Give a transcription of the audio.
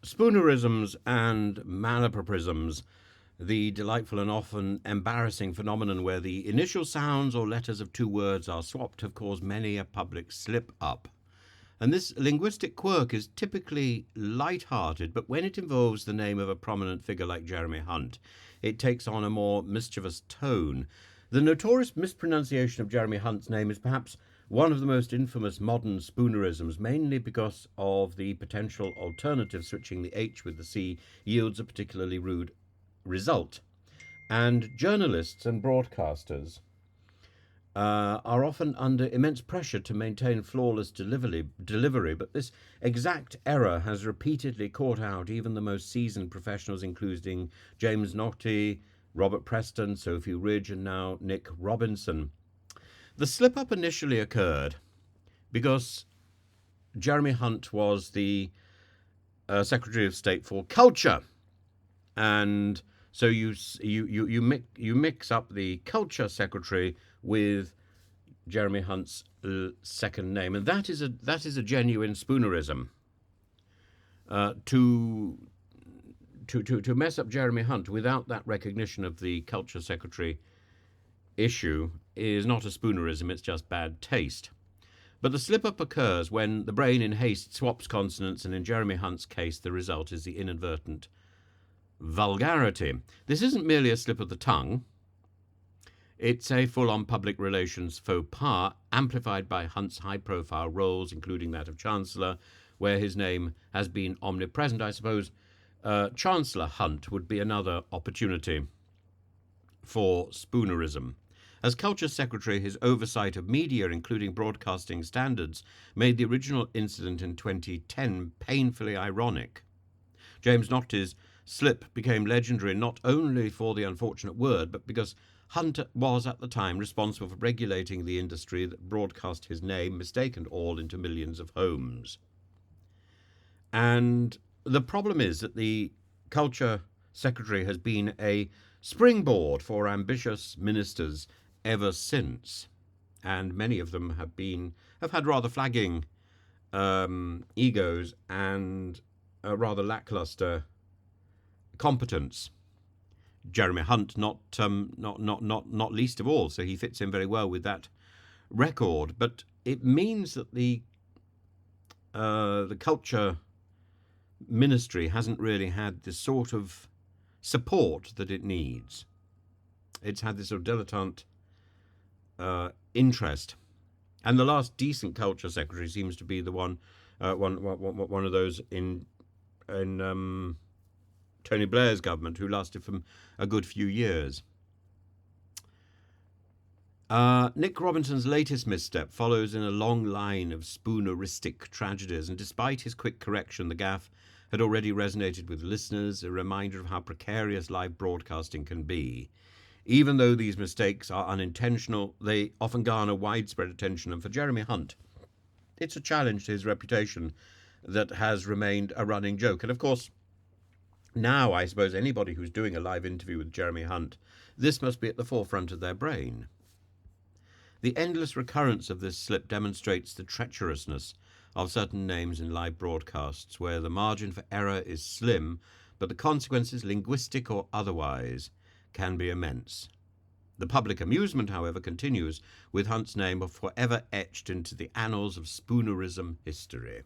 Spoonerisms and malapropisms, the delightful and often embarrassing phenomenon where the initial sounds or letters of two words are swapped, have caused many a public slip-up. And this linguistic quirk is typically light-hearted, but when it involves the name of a prominent figure like Jeremy Hunt, it takes on a more mischievous tone. The notorious mispronunciation of Jeremy Hunt's name is perhaps one of the most infamous modern spoonerisms, mainly because of the potential alternative switching the H with the C yields a particularly rude result. And journalists and broadcasters are often under immense pressure to maintain flawless delivery, but this exact error has repeatedly caught out even the most seasoned professionals, including James Naughtie, Robert Preston, Sophie Ridge, and now Nick Robinson. The slip-up initially occurred because Jeremy Hunt was the Secretary of State for Culture, and so you mix up the Culture Secretary with Jeremy Hunt's second name, and that is a genuine spoonerism. To mess up Jeremy Hunt without that recognition of the Culture Secretary issue is not a spoonerism, it's just bad taste. But the slip-up occurs when the brain in haste swaps consonants, and in Jeremy Hunt's case the result is the inadvertent vulgarity. This isn't merely a slip of the tongue, it's a full-on public relations faux pas, amplified by Hunt's high-profile roles, including that of Chancellor, where his name has been omnipresent. I suppose Chancellor Hunt would be another opportunity for spoonerism. As Culture Secretary, his oversight of media, including broadcasting standards, made the original incident in 2010 painfully ironic. James Naughtie's slip became legendary not only for the unfortunate word, but because Hunt was at the time responsible for regulating the industry that broadcast his name, mistake and all, into millions of homes. And the problem is that the Culture Secretary has been a springboard for ambitious ministers ever since, and many of them have had rather flagging egos and rather lackluster competence. Jeremy Hunt not least of all, so he fits in very well with that record. But it means that the Culture Ministry hasn't really had the sort of support that it needs. It's had this sort of dilettante interest, and the last decent Culture Secretary seems to be the one of those in Tony Blair's government, who lasted for a good few years. Nick Robinson's latest misstep follows in a long line of spooneristic tragedies, and despite his quick correction, the gaffe had already resonated with listeners, a reminder of how precarious live broadcasting can be. Even though these mistakes are unintentional, they often garner widespread attention, and for Jeremy Hunt, it's a challenge to his reputation that has remained a running joke. And of course, now I suppose anybody who's doing a live interview with Jeremy Hunt, this must be at the forefront of their brain. The endless recurrence of this slip demonstrates the treacherousness of certain names in live broadcasts, where the margin for error is slim, but the consequences, linguistic or otherwise, can be immense. The public amusement, however, continues, with Hunt's name forever etched into the annals of spoonerism history.